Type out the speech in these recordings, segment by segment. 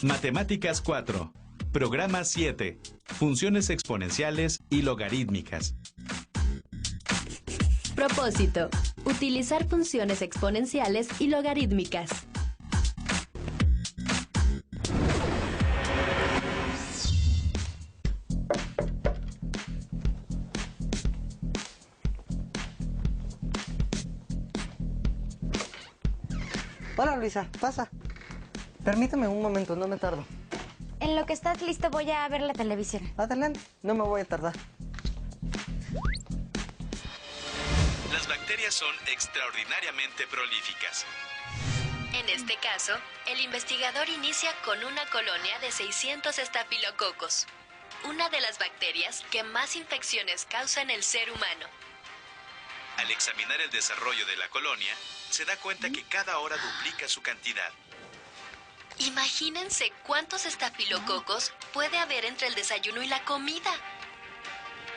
Matemáticas 4. Programa 7. Funciones exponenciales y logarítmicas. Propósito: utilizar funciones exponenciales y logarítmicas. Hola Luisa, pasa. Permítame un momento, no me tardo. En lo que estás listo voy a ver la televisión. Adelante, no me voy a tardar. Las bacterias son extraordinariamente prolíficas. En este caso, el investigador inicia con una colonia de 600 estafilococos, una de las bacterias que más infecciones causa en el ser humano. Al examinar el desarrollo de la colonia, se da cuenta que cada hora duplica su cantidad. Imagínense cuántos estafilococos puede haber entre el desayuno y la comida.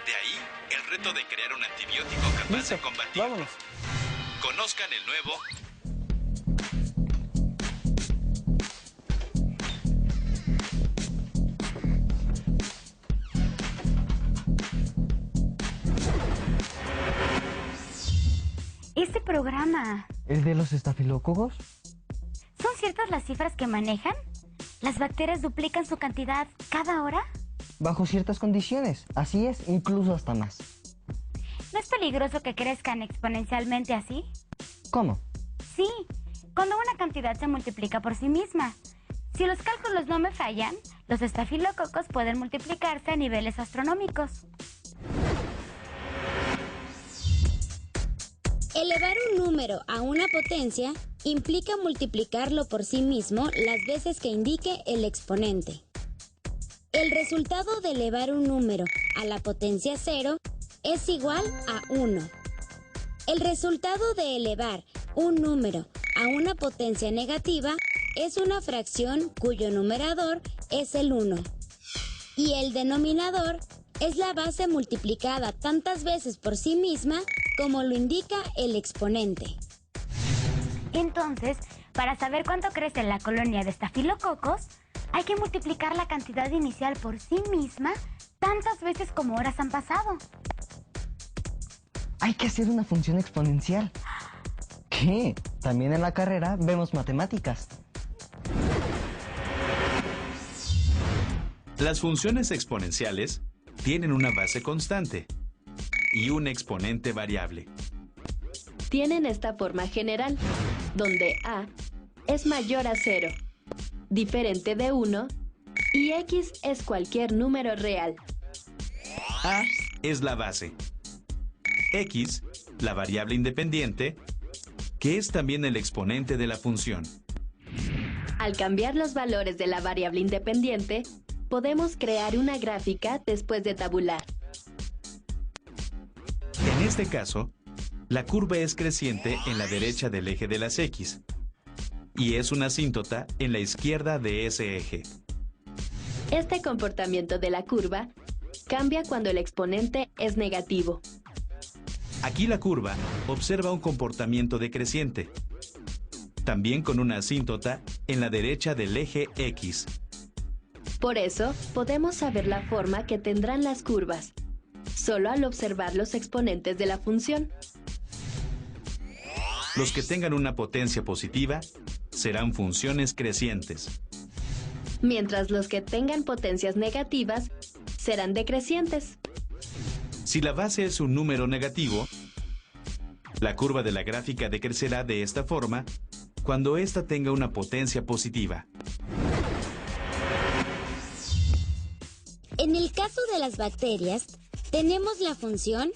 De ahí, el reto de crear un antibiótico capaz de combatir. Vámonos. Conozcan el nuevo Este programa, ¿El de los estafilococos? ¿son ciertas las cifras que manejan? ¿Las bacterias duplican su cantidad cada hora? Bajo ciertas condiciones, así es, incluso hasta más. ¿No es peligroso que crezcan exponencialmente así? ¿Cómo? Sí, cuando una cantidad se multiplica por sí misma. Si los cálculos no me fallan, los estafilococos pueden multiplicarse a niveles astronómicos. Elevar un número a una potencia implica multiplicarlo por sí mismo las veces que indique el exponente. El resultado de elevar un número a la potencia 0 es igual a 1. El resultado de elevar un número a una potencia negativa es una fracción cuyo numerador es el 1. Y el denominador es la base multiplicada tantas veces por sí misma como lo indica el exponente. Entonces, para saber cuánto crece la colonia de estafilococos, hay que multiplicar la cantidad inicial por sí misma tantas veces como horas han pasado. Hay que hacer una función exponencial. ¿Qué? También en la carrera vemos matemáticas. Las funciones exponenciales tienen una base constante y un exponente variable. Tienen esta forma general, donde a es mayor a 0, diferente de 1, y x es cualquier número real. A es la base. X, la variable independiente, que es también el exponente de la función. Al cambiar los valores de la variable independiente, podemos crear una gráfica después de tabular. En este caso, la curva es creciente en la derecha del eje de las X y es una asíntota en la izquierda de ese eje. Este comportamiento de la curva cambia cuando el exponente es negativo. Aquí la curva observa un comportamiento decreciente, también con una asíntota en la derecha del eje X. Por eso, podemos saber la forma que tendrán las curvas, solo al observar los exponentes de la función. Los que tengan una potencia positiva serán funciones crecientes, Mientras los que tengan potencias negativas serán decrecientes. Si la base es un número negativo, la curva de la gráfica decrecerá de esta forma cuando ésta tenga una potencia positiva. En el caso de las bacterias, tenemos la función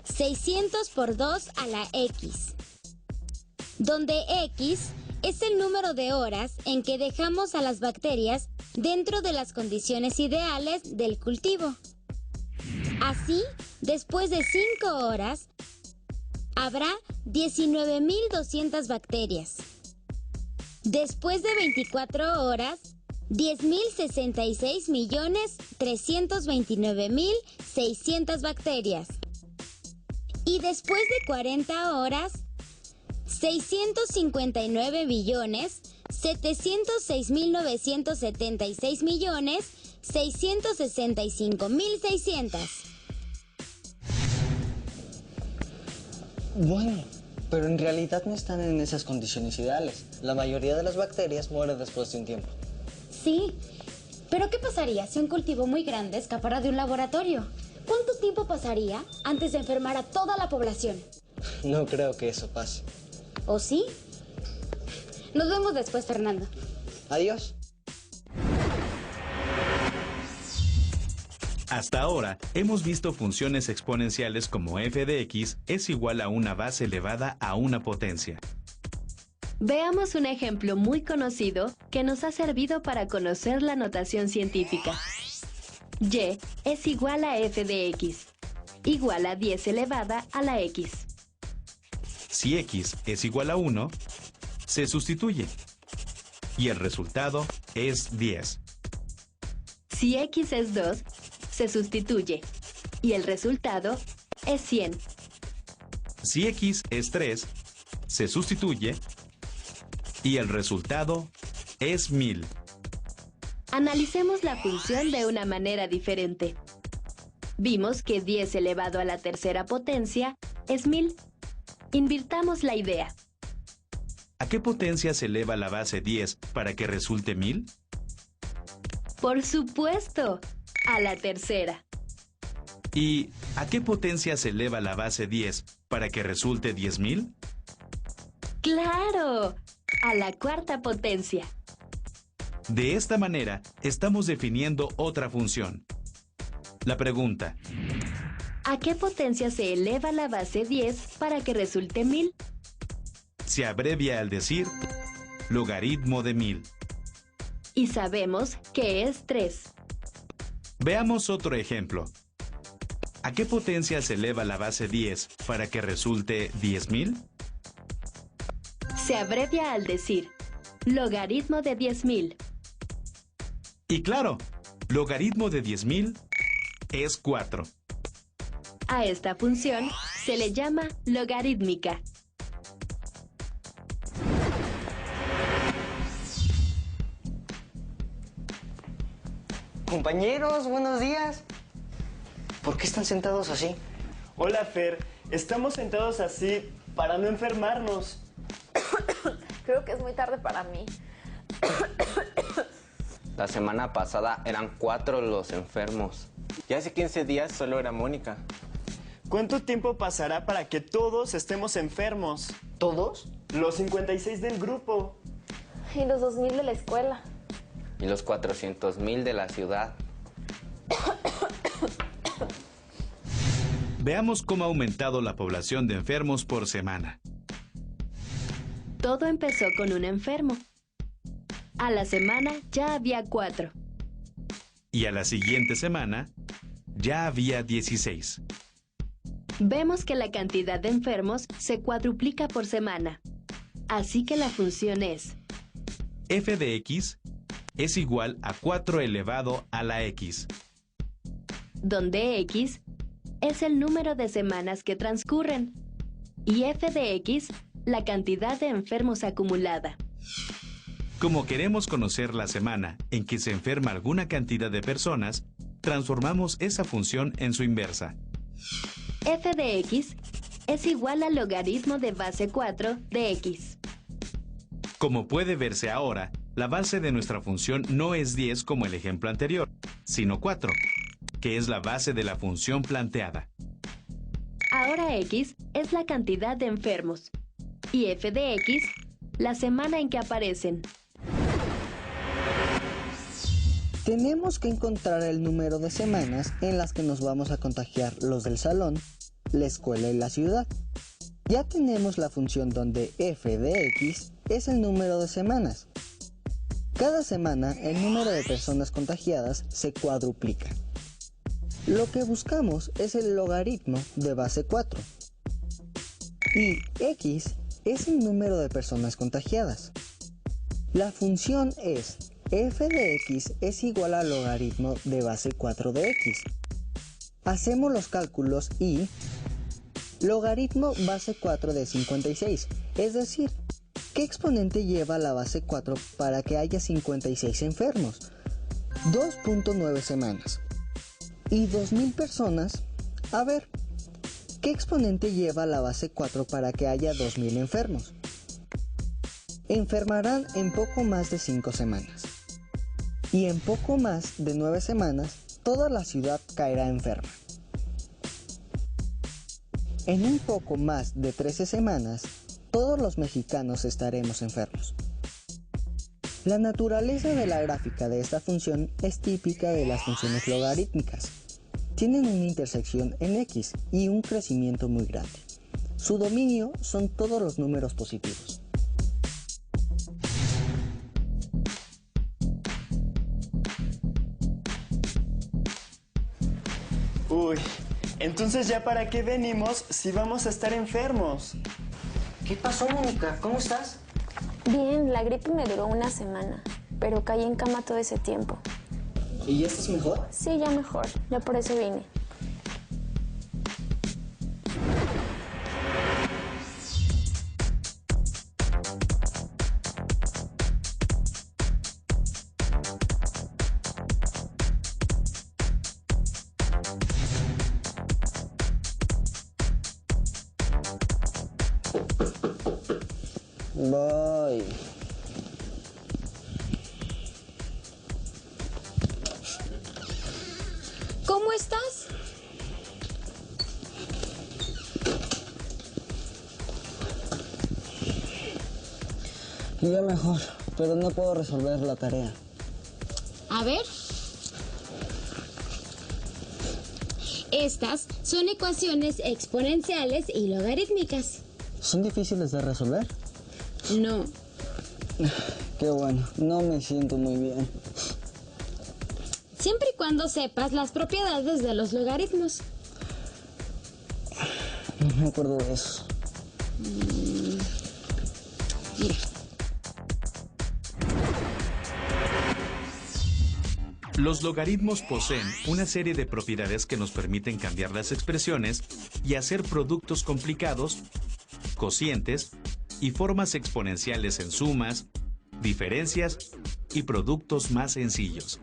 600 por 2 a la x, donde x es el número de horas en que dejamos a las bacterias dentro de las condiciones ideales del cultivo. Así, después de 5 horas, habrá 19.200 bacterias. Después de 24 horas, 10.066.329.600 bacterias. Y después de 40 horas, 659.900.000 706.976.665.600. Bueno, pero en realidad no están en esas condiciones ideales. La mayoría de las bacterias mueren después de un tiempo. Sí, pero ¿qué pasaría si un cultivo muy grande escapara de un laboratorio? ¿Cuánto tiempo pasaría antes de enfermar a toda la población? No creo que eso pase. ¿O sí? Nos vemos después, Fernando. Adiós. Hasta ahora, hemos visto funciones exponenciales como f de x es igual a una base elevada a una potencia. Veamos un ejemplo muy conocido que nos ha servido para conocer la notación científica. Y es igual a f de x, igual a 10 elevada a la x. Si x es igual a 1, se sustituye. Y el resultado es 10. Si x es 2, se sustituye. Y el resultado es 100. Si x es 3, se sustituye. Y el resultado es 1000. Analicemos la función de una manera diferente. Vimos que 10 elevado a la tercera potencia es 1000. Invirtamos la idea. ¿A qué potencia se eleva la base 10 para que resulte 1000? Por supuesto, a la tercera. ¿Y a qué potencia se eleva la base 10 para que resulte 10.000? ¡Claro! A la cuarta potencia. De esta manera, estamos definiendo otra función. La pregunta: ¿a qué potencia se eleva la base 10 para que resulte 1000? se abrevia al decir logaritmo de 1000. Y sabemos que es 3. Veamos otro ejemplo. ¿A qué potencia se eleva la base 10 para que resulte 10.000? Se abrevia al decir logaritmo de 10.000. Y claro, logaritmo de 10.000 es 4. A esta función se le llama logarítmica. Compañeros, buenos días. ¿Por qué están sentados así? Hola, Fer. Estamos sentados así para no enfermarnos. Creo que es muy tarde para mí. La semana pasada eran 4 los enfermos. Y hace 15 días solo era Mónica. ¿Cuánto tiempo pasará para que todos estemos enfermos? ¿Todos? Los 56 del grupo. Y los 2000 de la escuela. Y los 400,000 de la ciudad. Veamos cómo ha aumentado la población de enfermos por semana. Todo empezó con un enfermo. A la semana ya había 4. Y a la siguiente semana ya había 16. Vemos que la cantidad de enfermos se cuadruplica por semana. Así que la función es f de x es igual a 4 elevado a la x, donde x es el número de semanas que transcurren y f de x la cantidad de enfermos acumulada. Como queremos conocer la semana en que se enferma alguna cantidad de personas, transformamos esa función en su inversa. F de x es igual al logaritmo de base 4 de x. Como puede verse ahora, la base de nuestra función no es 10 como el ejemplo anterior, sino 4, que es la base de la función planteada. Ahora x es la cantidad de enfermos y f de x la semana en que aparecen. Tenemos que encontrar el número de semanas en las que nos vamos a contagiar los del salón, la escuela y la ciudad. Ya tenemos la función donde f de x es el número de semanas. Cada semana el número de personas contagiadas se cuadruplica. Lo que buscamos es el logaritmo de base 4. Y x es el número de personas contagiadas. La función es f de x es igual al logaritmo de base 4 de x. Hacemos los cálculos y logaritmo base 4 de 56, es decir, que ¿qué exponente lleva la base 4 para que haya 56 enfermos? 2.9 semanas. ¿Y 2.000 personas? A ver, ¿qué exponente lleva la base 4 para que haya 2.000 enfermos? Enfermarán en poco más de 5 semanas. Y en poco más de 9 semanas, toda la ciudad caerá enferma. En un poco más de 13 semanas, todos los mexicanos estaremos enfermos. La naturaleza de la gráfica de esta función es típica de las funciones logarítmicas. Tienen una intersección en X y un crecimiento muy grande. Su dominio son todos los números positivos. Uy, entonces ya para qué venimos si vamos a estar enfermos. ¿Qué pasó, Mónica? ¿Cómo estás? Bien, la gripe me duró una semana, pero caí en cama todo ese tiempo. ¿Y ya estás mejor? Sí, ya mejor, ya por eso vine. Voy. ¿Cómo estás? Ya mejor, pero no puedo resolver la tarea. A ver. Estas son ecuaciones exponenciales y logarítmicas. ¿Son difíciles de resolver? No. Qué bueno, no me siento muy bien. Siempre y cuando sepas las propiedades de los logaritmos. No me acuerdo de eso. Mira. Los logaritmos poseen una serie de propiedades que nos permiten cambiar las expresiones y hacer productos complicados, cocientes y formas exponenciales en sumas, diferencias y productos más sencillos.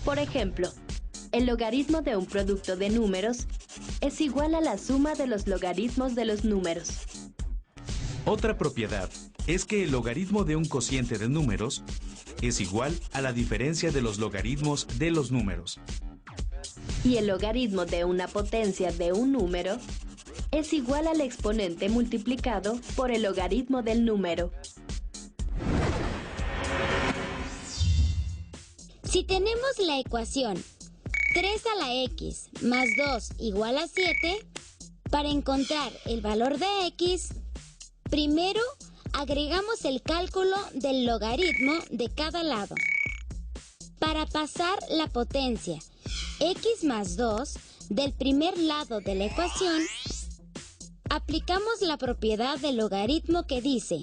Por ejemplo, el logaritmo de un producto de números es igual a la suma de los logaritmos de los números. Otra propiedad es que el logaritmo de un cociente de números es igual a la diferencia de los logaritmos de los números. Y el logaritmo de una potencia de un número es igual al exponente multiplicado por el logaritmo del número. Si tenemos la ecuación 3 a la x más 2 igual a 7, para encontrar el valor de x, primero agregamos el cálculo del logaritmo de cada lado. Para pasar la potencia x más 2 del primer lado de la ecuación, aplicamos la propiedad del logaritmo que dice: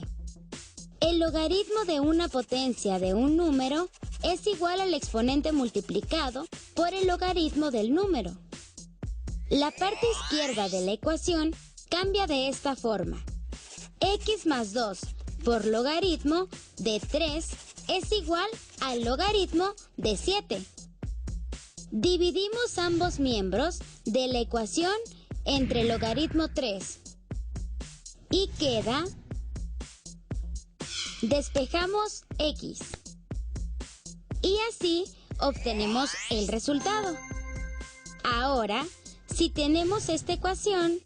el logaritmo de una potencia de un número es igual al exponente multiplicado por el logaritmo del número. La parte izquierda de la ecuación cambia de esta forma: x más 2 por logaritmo de 3 es igual al logaritmo de 7. Dividimos ambos miembros de la ecuación entre logaritmo 3 y queda, despejamos x y así obtenemos el resultado. Ahora, si tenemos esta ecuación,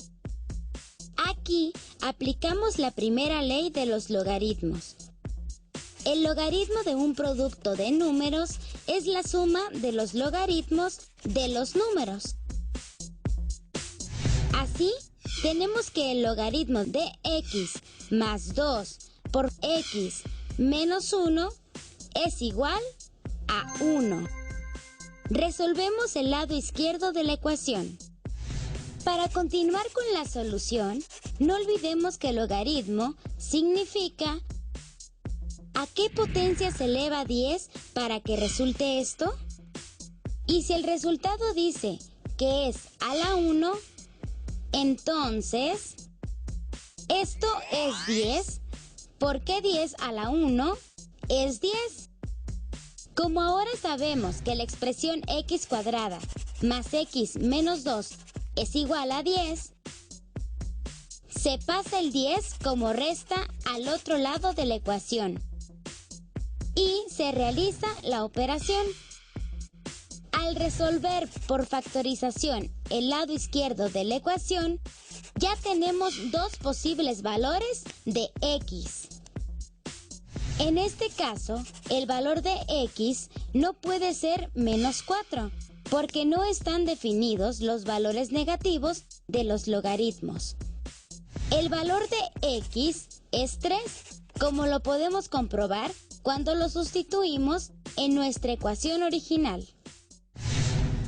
aquí aplicamos la primera ley de los logaritmos. El logaritmo de un producto de números es la suma de los logaritmos de los números. Así, tenemos que el logaritmo de x más 2 por x menos 1 es igual a 1. Resolvemos el lado izquierdo de la ecuación. Para continuar con la solución, no olvidemos que el logaritmo significa ¿a qué potencia se eleva 10 para que resulte esto? Y si el resultado dice que es a la 1, entonces esto es 10 ¿Por qué 10 a la 1 es 10? Como ahora sabemos que la expresión x cuadrada más x menos 2 es igual a 10, se pasa el 10 como resta al otro lado de la ecuación y se realiza la operación. Al resolver por factorización el lado izquierdo de la ecuación, ya tenemos dos posibles valores de x. En este caso, el valor de x no puede ser menos 4, porque no están definidos los valores negativos de los logaritmos. El valor de x es 3, como lo podemos comprobar cuando lo sustituimos en nuestra ecuación original.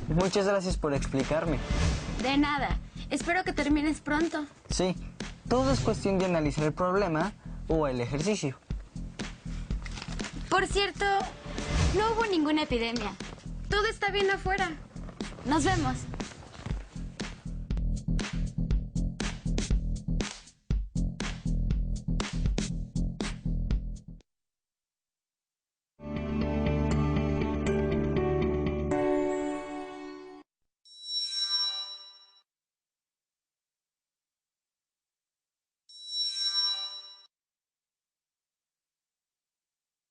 Muchas gracias por explicarme. De nada. Espero que termines pronto. Sí, todo es cuestión de analizar el problema o el ejercicio. Por cierto, no hubo ninguna epidemia. Todo está bien afuera. Nos vemos.